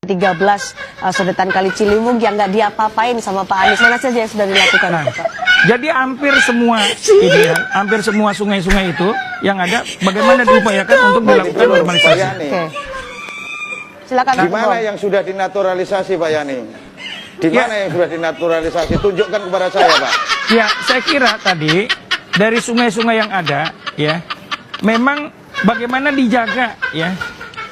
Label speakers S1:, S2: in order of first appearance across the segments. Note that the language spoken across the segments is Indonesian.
S1: 13 sodetan Kali Ciliwung yang nggak diapa-apain sama Pak Anies, mana saja yang sudah dilakukan, Pak?
S2: Jadi hampir semua sungai-sungai itu yang ada bagaimana diupayakan untuk dilakukan normalisasi.
S1: Oke. Silakan.
S3: Di mana yang sudah dinaturalisasi, Pak Yani? Di mana yang sudah dinaturalisasi? Tunjukkan kepada saya, Pak.
S2: Ya, saya kira tadi dari sungai-sungai yang ada, ya, memang bagaimana dijaga, ya,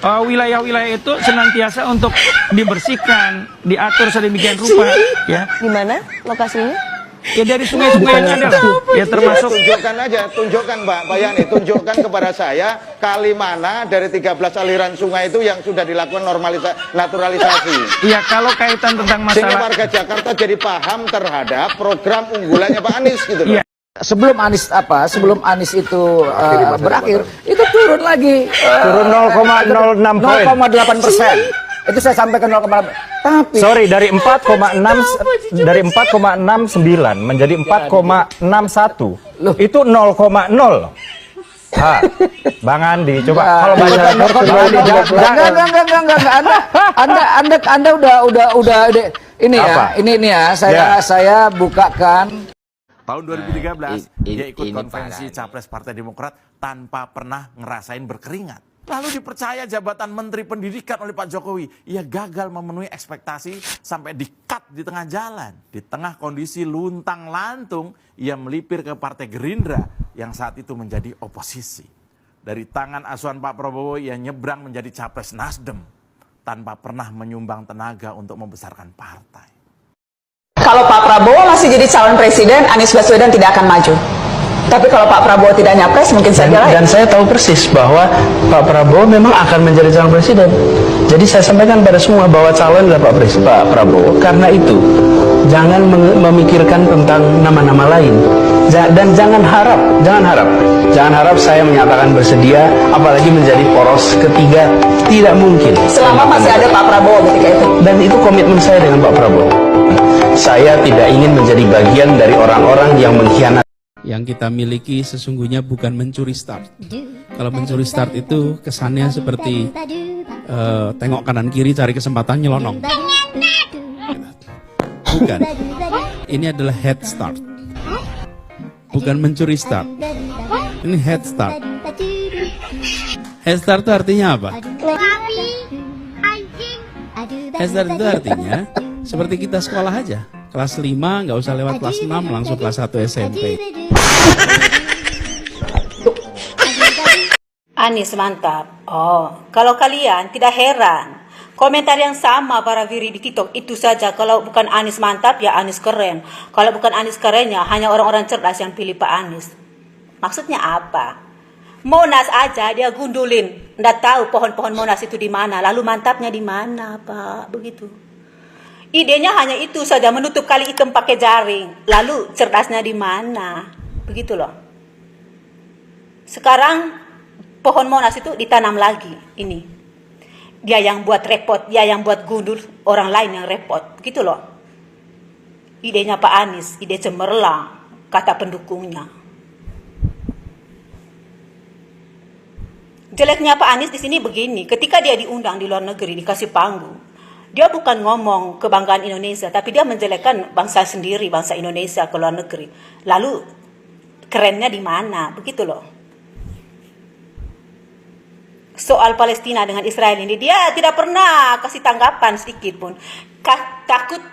S2: wilayah-wilayah itu senantiasa untuk dibersihkan, diatur sedemikian rupa, ya.
S1: Di mana lokasinya?
S2: Ya dari sungai-sungai yang ada lah, ya termasuk.
S3: Ya, tunjukkan Pak Yani, tunjukkan kepada saya kali mana dari 13 aliran sungai itu yang sudah dilakukan naturalisasi.
S2: Iya, kalau kaitan tentang
S3: Sehingga
S2: masalah
S3: warga Jakarta jadi paham terhadap program unggulannya Pak Anies gitu loh.
S2: Iya.
S4: Sebelum Anies itu berakhir, itu turun lagi.
S5: Turun 0,06 poin.
S4: 0,8%. Itu saya sampaikan 0,8. Tapi
S5: Sorry, dari 4,69 menjadi 4,61.
S4: Loh.
S5: Itu 0,0. Bang Andi, coba kalau baca
S4: Anda udah ini
S5: Apa?
S4: ya, ini ya, saya bukakan.
S6: Tahun 2013, dia ikut
S4: ini
S6: konvensi Capres Partai Demokrat tanpa pernah ngerasain berkeringat. Lalu dipercaya jabatan Menteri Pendidikan oleh Pak Jokowi. Ia gagal memenuhi ekspektasi sampai di-cut di tengah jalan. Di tengah kondisi luntang-lantung, ia melipir ke Partai Gerindra yang saat itu menjadi oposisi. Dari tangan asuhan Pak Prabowo, ia nyebrang menjadi Capres Nasdem tanpa pernah menyumbang tenaga untuk membesarkan partai.
S7: Kalau Pak Prabowo masih jadi calon presiden, Anies Baswedan tidak akan maju. Tapi kalau Pak Prabowo tidak nyapres, mungkin saja lain.
S8: Dan saya tahu persis bahwa Pak Prabowo memang akan menjadi calon presiden. Jadi saya sampaikan pada semua bahwa calon adalah Pak Prabowo. Karena itu, jangan memikirkan tentang nama-nama lain. Dan jangan harap saya menyatakan bersedia, apalagi menjadi poros ketiga, tidak mungkin.
S7: Selama masih ada Pak Prabowo ketika itu.
S8: Dan itu komitmen saya dengan Pak Prabowo. Saya tidak ingin menjadi bagian dari orang-orang yang mengkhianati.
S9: Yang kita miliki sesungguhnya bukan mencuri start. Kalau mencuri start itu kesannya seperti tengok kanan kiri cari kesempatan nyelonong. Bukan. Ini adalah head start. Bukan mencuri start. Ini head start. Head start itu artinya apa? Head start itu artinya seperti kita sekolah aja. Kelas 5 nggak usah lewat kelas 6, langsung kelas 1 SMP.
S10: Anies mantap. Oh, kalau kalian tidak heran, komentar yang sama para Viri di TikTok itu saja. Kalau bukan Anies mantap, ya Anies keren. Kalau bukan Anies kerennya, hanya orang-orang cerdas yang pilih Pak Anies. Maksudnya apa? Monas aja dia gundulin, nggak tahu pohon-pohon Monas itu di mana. Lalu mantapnya di mana, Pak? Begitu. Idenya hanya itu saja, menutup kali hitam pakai jaring. Lalu cerdasnya di mana? Begitu loh. Sekarang pohon Monas itu ditanam lagi. Ini. Dia yang buat repot, dia yang buat gundul, orang lain yang repot. Begitu loh. Idenya Pak Anies, ide cemerlang, kata pendukungnya. Jeleknya Pak Anies di sini begini, ketika dia diundang di luar negeri, dikasih panggung. Dia bukan ngomong kebanggaan Indonesia, tapi dia menjelekkan bangsa sendiri, bangsa Indonesia ke luar negeri. Lalu kerennya di mana? Begitu loh. Soal Palestina dengan Israel ini, dia tidak pernah kasih tanggapan sedikit pun. Takut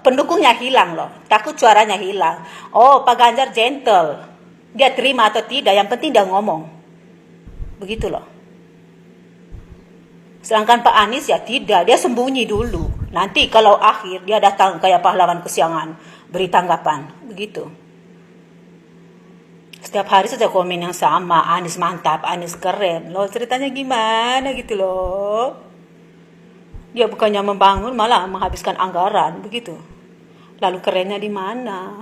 S10: pendukungnya hilang loh, takut suaranya hilang. Oh, Pak Ganjar gentle. Dia terima atau tidak, yang penting dia ngomong. Begitu loh. Sedangkan Pak Anies ya tidak, dia sembunyi dulu. Nanti kalau akhir dia datang kayak pahlawan kesiangan, beri tanggapan, begitu. Setiap hari saja komen yang sama, Anies mantap, Anies keren. Loh ceritanya gimana gitu loh. Dia bukannya membangun malah menghabiskan anggaran, begitu. Lalu kerennya di mana?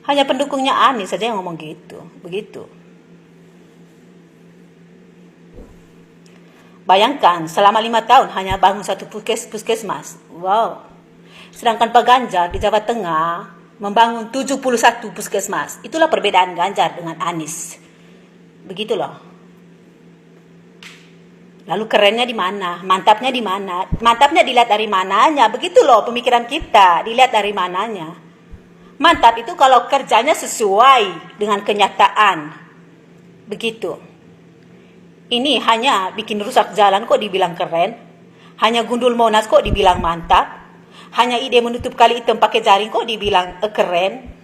S10: Hanya pendukungnya Anies saja yang ngomong gitu, begitu. Bayangkan, selama 5 tahun hanya bangun satu puskesmas. Wow. Sedangkan Pak Ganjar di Jawa Tengah membangun 71 puskesmas. Itulah perbedaan Ganjar dengan Anies. Begitu loh. Lalu kerennya di mana? Mantapnya di mana? Mantapnya dilihat dari mananya. Begitu loh pemikiran kita, dilihat dari mananya. Mantap itu kalau kerjanya sesuai dengan kenyataan. Begitu. Ini hanya bikin rusak jalan kok dibilang keren. Hanya gundul Monas kok dibilang mantap. Hanya ide menutup kali hitam pakai jaring kok dibilang keren.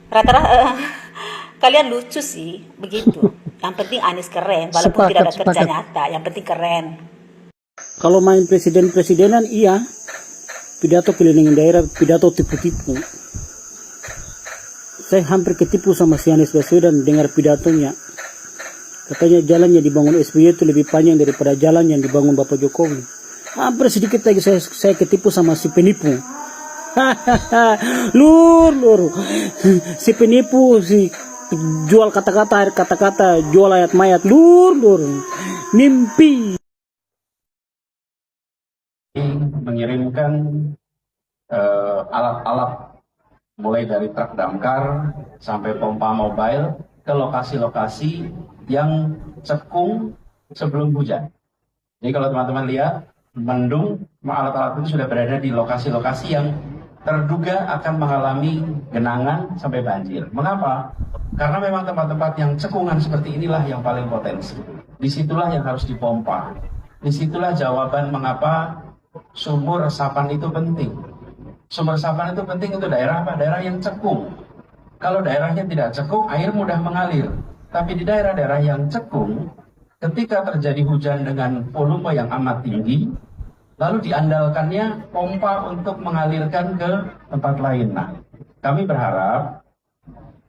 S10: Rata-rata kalian lucu sih, begitu. Yang penting Anies keren, walaupun tidak ada kerja nyata. Yang penting keren.
S8: Kalau main presiden-presidenan iya, pidato keliling daerah, pidato tipu-tipu. Saya hampir ketipu sama si Anies Baswedan dengar pidatonya. Katanya jalan yang dibangun SBY itu lebih panjang daripada jalan yang dibangun Bapak Jokowi. Hampir sedikit lagi saya ketipu sama si penipu. Lur. Si penipu, si jual kata-kata, jual ayat mayat, lur. Mimpi.
S11: Mengirimkan alat-alat mulai dari truk damkar sampai pompa mobile ke lokasi-lokasi yang cekung sebelum hujan. Jadi kalau teman-teman lihat, mendung, alat-alat itu sudah berada di lokasi-lokasi yang terduga akan mengalami genangan sampai banjir. Mengapa? Karena memang tempat-tempat yang cekungan seperti inilah yang paling potensi. Disitulah yang harus dipompa. Disitulah jawaban mengapa sumur resapan itu penting. Sumur resapan itu penting untuk daerah apa? Daerah yang cekung. Kalau daerahnya tidak cekung, air mudah mengalir. Tapi di daerah-daerah yang cekung, ketika terjadi hujan dengan volume yang amat tinggi, lalu diandalkannya pompa untuk mengalirkan ke tempat lain. Nah, kami berharap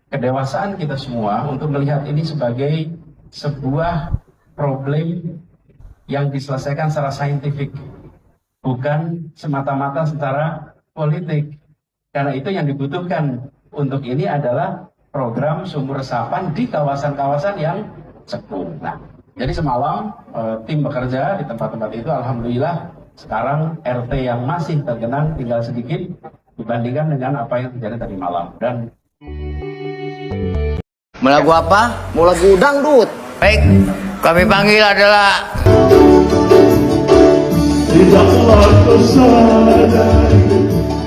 S11: kedewasaan kita semua untuk melihat ini sebagai sebuah problem yang diselesaikan secara saintifik, bukan semata-mata secara politik. Karena itu yang dibutuhkan untuk ini adalah program sumur resapan di kawasan-kawasan yang cekung. Nah, jadi semalam tim bekerja di tempat-tempat itu, alhamdulillah sekarang RT yang masih tergenang tinggal sedikit dibandingkan dengan apa yang terjadi tadi malam. Dan
S4: Mau lagu apa? Mau lagu dangdut. Baik, kami panggil adalah
S12: Tidaklah kau sadari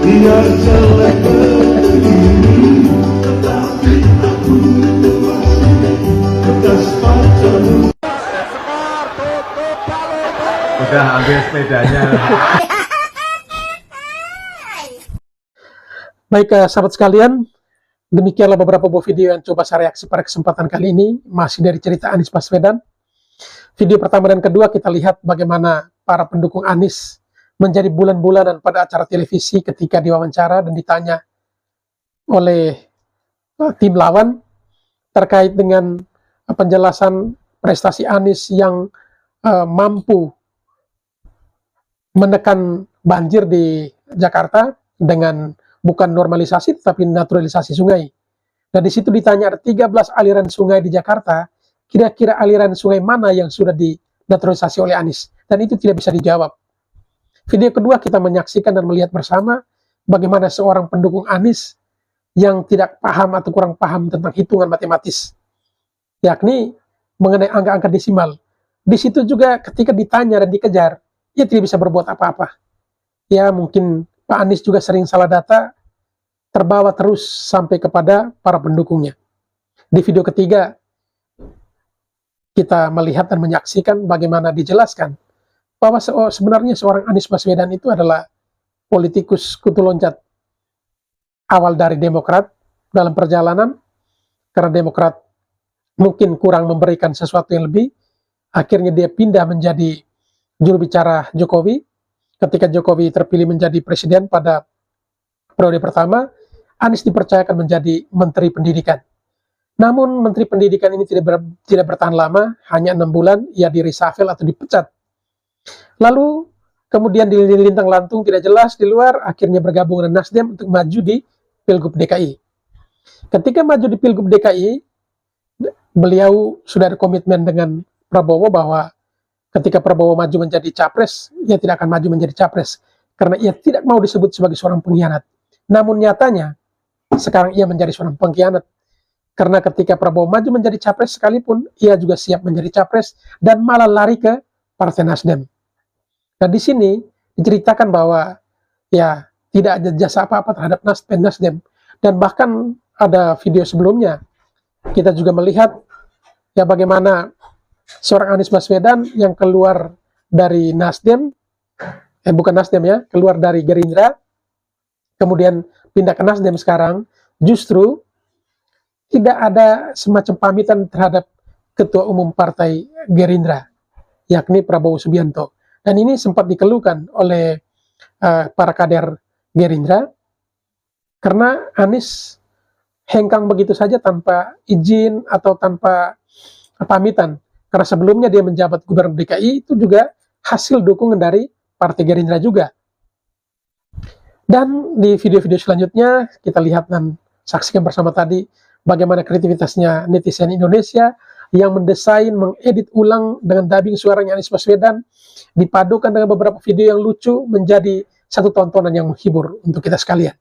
S12: dia jelek begini, tetapi aku masih bekas pacarmu.
S5: Udah ambil sepedanya.
S13: Baik, sahabat sekalian, demikianlah beberapa buah video yang coba saya reaksi pada kesempatan kali ini, masih dari cerita Anies Baswedan. Video pertama dan kedua kita lihat bagaimana para pendukung Anies menjadi bulan-bulanan pada acara televisi ketika diwawancara dan ditanya oleh tim lawan terkait dengan penjelasan prestasi Anies yang mampu menekan banjir di Jakarta dengan bukan normalisasi tetapi naturalisasi sungai. Dan di situ ditanya ada 13 aliran sungai di Jakarta, kira-kira aliran sungai mana yang sudah dinaturalisasi oleh Anies? Dan itu tidak bisa dijawab. Video kedua kita menyaksikan dan melihat bersama bagaimana seorang pendukung Anies yang tidak paham atau kurang paham tentang hitungan matematis, yakni mengenai angka-angka desimal. Di situ juga ketika ditanya dan dikejar, ia tidak bisa berbuat apa-apa. Ya mungkin Pak Anies juga sering salah data, terbawa terus sampai kepada para pendukungnya. Di video ketiga, kita melihat dan menyaksikan bagaimana dijelaskan bahwa sebenarnya seorang Anies Baswedan itu adalah politikus kutu loncat awal dari Demokrat dalam perjalanan, karena Demokrat mungkin kurang memberikan sesuatu yang lebih, akhirnya dia pindah menjadi juru bicara Jokowi. Ketika Jokowi terpilih menjadi presiden pada periode pertama, Anies dipercayakan menjadi Menteri Pendidikan. Namun Menteri Pendidikan ini tidak bertahan lama, hanya 6 bulan, ia di-reshuffle atau dipecat. Lalu kemudian di lintang lantung tidak jelas di luar, akhirnya bergabung dengan Nasdem untuk maju di Pilgub DKI. Ketika maju di Pilgub DKI, beliau sudah ada komitmen dengan Prabowo bahwa ketika Prabowo maju menjadi capres, ia tidak akan maju menjadi capres karena ia tidak mau disebut sebagai seorang pengkhianat. Namun nyatanya sekarang ia menjadi seorang pengkhianat, karena ketika Prabowo maju menjadi capres sekalipun, ia juga siap menjadi capres dan malah lari ke Partai Nasdem. Nah, di sini diceritakan bahwa ya tidak ada jasa apa-apa terhadap Nasdem. Dan bahkan ada video sebelumnya, kita juga melihat ya bagaimana seorang Anies Baswedan yang keluar dari Nasdem, bukan Nasdem ya, keluar dari Gerindra, kemudian pindah ke Nasdem sekarang, justru tidak ada semacam pamitan terhadap Ketua Umum Partai Gerindra, yakni Prabowo Subianto. Dan ini sempat dikeluhkan oleh para kader Gerindra, karena Anies hengkang begitu saja tanpa izin atau tanpa pamitan. Karena sebelumnya dia menjabat Gubernur DKI itu juga hasil dukungan dari Partai Gerindra juga. Dan di video-video selanjutnya kita lihat dan saksikan bersama tadi bagaimana kreativitasnya netizen Indonesia yang mendesain, mengedit ulang dengan dubbing suaranya Anies Baswedan, dipadukan dengan beberapa video yang lucu menjadi satu tontonan yang menghibur untuk kita sekalian.